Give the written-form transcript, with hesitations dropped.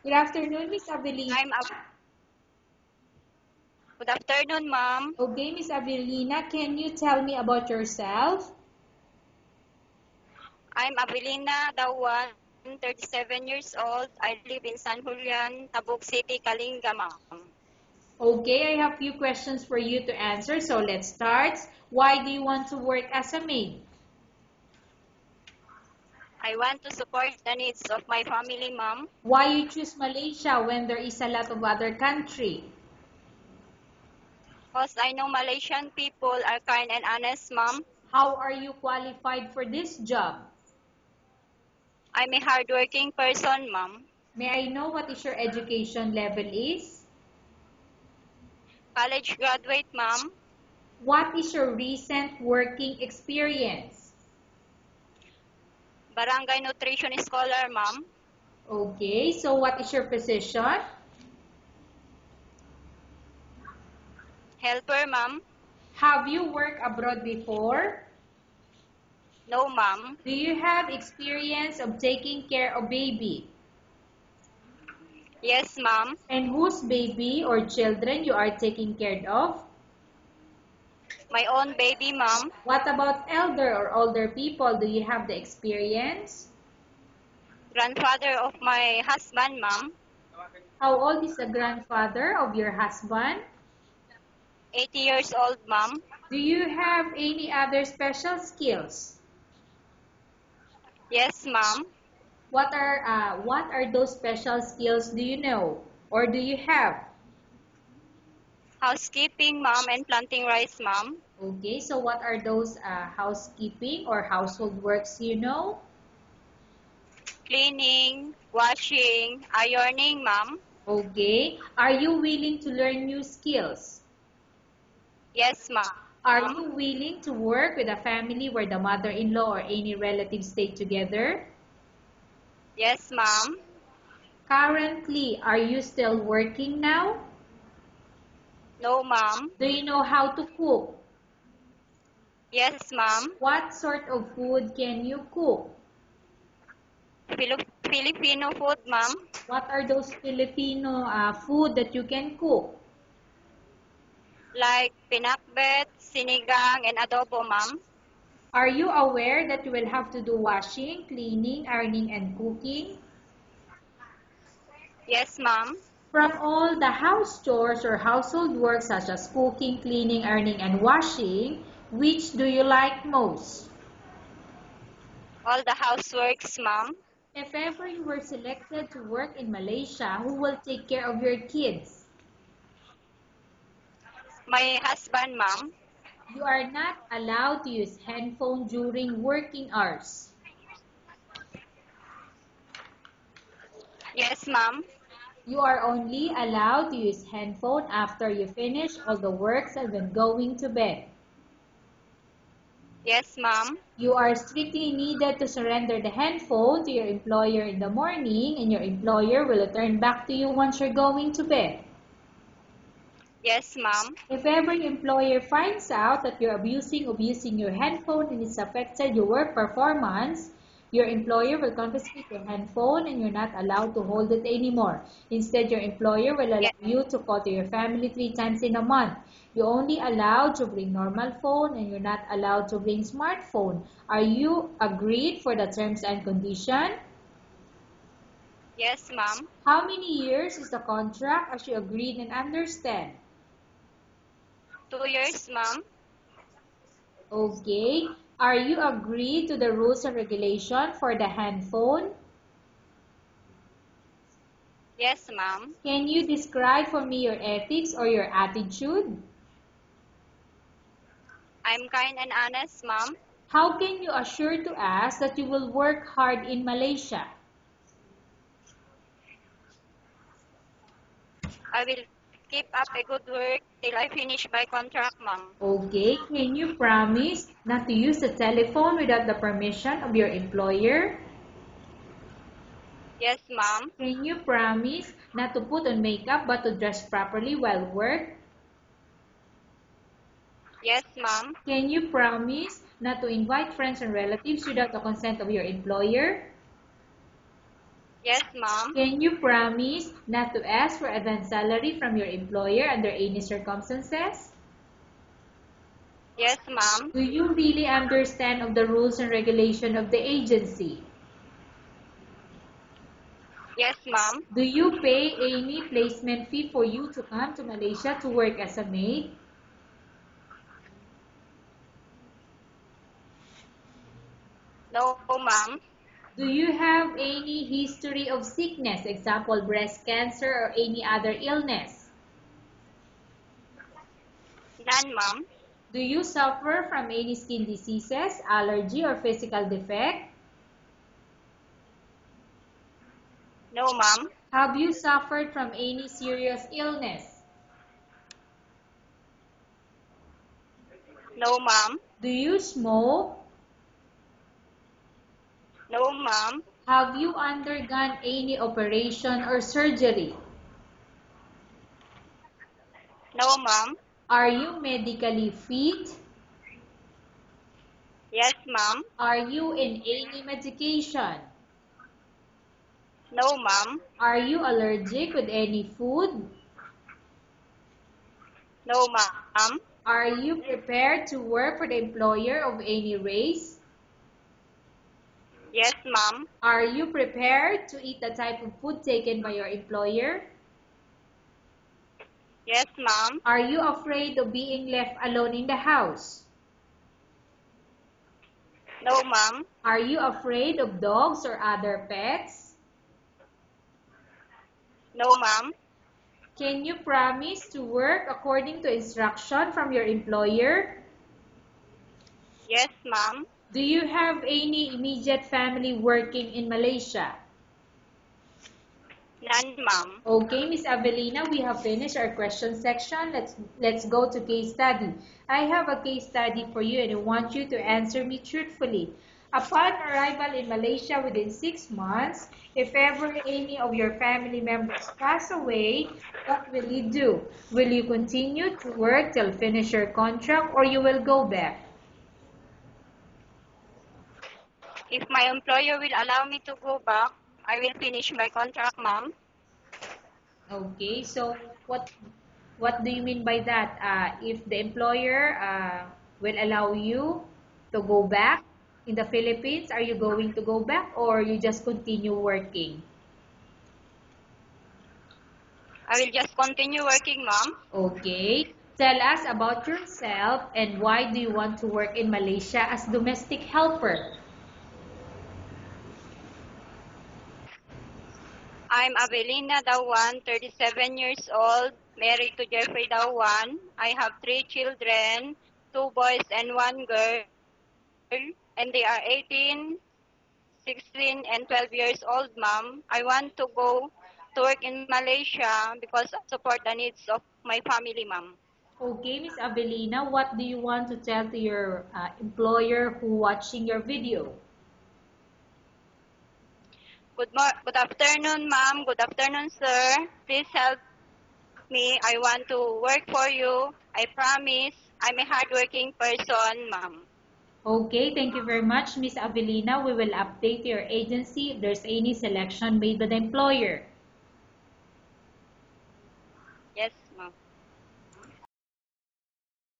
Good afternoon, Miss Avelina. I'm a Good afternoon, ma'am. Okay, Miss Avelina, can you tell me about yourself? I'm Avelina Dawan, 37 years old. I live in San Julian, Tabuk City, Kalinga, ma'am. Okay, I have few questions for you to answer, so let's start. Why do you want to work as a maid? I want to support the needs of my family, ma'am, Why you choose Malaysia when there is a lot of other country? because I know Malaysian people are kind and honest, ma'am. How are you qualified for this job? I'm a hardworking person, ma'am. May I know what is your education level is? College graduate, ma'am. What is your recent working experience? Barangay nutrition scholar, ma'am. Okay, so what is your position? Helper, ma'am. Have you worked abroad before? No, ma'am. Do you have experience of taking care of baby? Yes, ma'am. And whose baby or children you are taking care of? My own baby, ma'am. What about elder or older people? Do you have the experience? Grandfather of my husband, ma'am. How old is the grandfather of your husband? 80 years old, ma'am. Do you have any other special skills? Yes, ma'am. What are those special skills do you know or do you have? Housekeeping, ma'am, and planting rice, ma'am. Okay, so what are those housekeeping or household works you know? Cleaning, washing, ironing, ma'am. Okay, are you willing to learn new skills? Yes, Are ma'am. you willing to work with a family where the mother-in-law or any relatives stay together? Yes, ma'am. Currently, are you still working now? No, ma'am. Do you know how to cook? Yes, ma'am. What sort of food can you cook? Filipino food, ma'am. What are those Filipino food that you can cook? Like pinakbet, sinigang, and adobo, ma'am. Are you aware that you will have to do washing, cleaning, ironing, and cooking? Yes, ma'am. From all the house chores or household work such as cooking, cleaning, ironing, and washing, which do you like most? All the houseworks, ma'am. If ever you were selected to work in Malaysia, who will take care of your kids? My husband, ma'am. You are not allowed to use handphone during working hours. Yes, ma'am. You are only allowed to use handphone after you finish all the works and when going to bed. Yes, ma'am. You are strictly needed to surrender the handphone to your employer in the morning and your employer will return back to you once you're going to bed. Yes, ma'am. If ever your employer finds out that you're abusing your handphone and it's affected your work performance, your employer will confiscate your handphone and you're not allowed to hold it anymore. Instead, your employer will allow Yes, you to call to your family 3 times in a month. You're only allowed to bring normal phone and you're not allowed to bring smartphone. Are you agreed for the terms and condition? yes, ma'am. How many years is the contract as you agreed and understand? 2 years, ma'am. Okay. Are you agreed to the rules and regulation for the handphone? Yes, ma'am. Can you describe for me your ethics or your attitude? I'm kind and honest, ma'am. How can you assure to us that you will work hard in Malaysia? I will keep up a good work till I finish my contract, ma'am. Okay. Can you promise not to use the telephone without the permission of your employer? Yes, ma'am. Can you promise not to put on makeup but to dress properly while work? Yes, ma'am. Can you promise not to invite friends and relatives without the consent of your employer? Yes, ma'am. Can you promise not to ask for advance salary from your employer under any circumstances? Yes, ma'am. Do you really understand of the rules and regulation of the agency? Yes, ma'am. Do you pay any placement fee for you to come to Malaysia to work as a maid? No, ma'am. Do you have any history of sickness, example breast cancer or any other illness? None, ma'am. Do you suffer from any skin diseases, allergy or physical defect? No, ma'am. Have you suffered from any serious illness? No, ma'am. Do you smoke? No, ma'am. Have you undergone any operation or surgery? No, ma'am. Are you medically fit? Yes, ma'am. Are you in any medication? No, ma'am. Are you allergic with any food? No, ma'am. Are you prepared to work for the employer of any race? Yes, ma'am. Are you prepared to eat the type of food taken by your employer? Yes, ma'am. Are you afraid of being left alone in the house? No, ma'am. Are you afraid of dogs or other pets? No, ma'am. Can you promise to work according to instruction from your employer? Yes, ma'am. Do you have any immediate family working in Malaysia? None, ma'am. Okay, Miss Avelina, we have finished our question section. Let's go to case study. I have a case study for you and I want you to answer me truthfully. Upon arrival in Malaysia within 6 months, if ever any of your family members pass away, what will you do? Will you continue to work till finish your contract or you will go back? If my employer will allow me to go back, I will finish my contract, ma'am. Okay, so what do you mean by that? If the employer will allow you to go back in the Philippines, are you going to go back or you just continue working? I will just continue working, ma'am. Okay. Tell us about yourself and why do you want to work in Malaysia as domestic helper? I'm Avelina Dawan, 37 years old, married to Jeffrey Dawan. I have 3 children, 2 boys and 1 girl, and they are 18, 16, and 12 years old, ma'am. I want to go to work in Malaysia because I support the needs of my family, ma'am. Okay, Miss Avelina, what do you want to tell to your employer who watching your video? Good afternoon, ma'am. Good afternoon, sir. Please help me. I want to work for you. I promise. I'm a hardworking person, ma'am. Okay, thank you very much, Miss Avelina. We will update your agency if there's any selection made by the employer.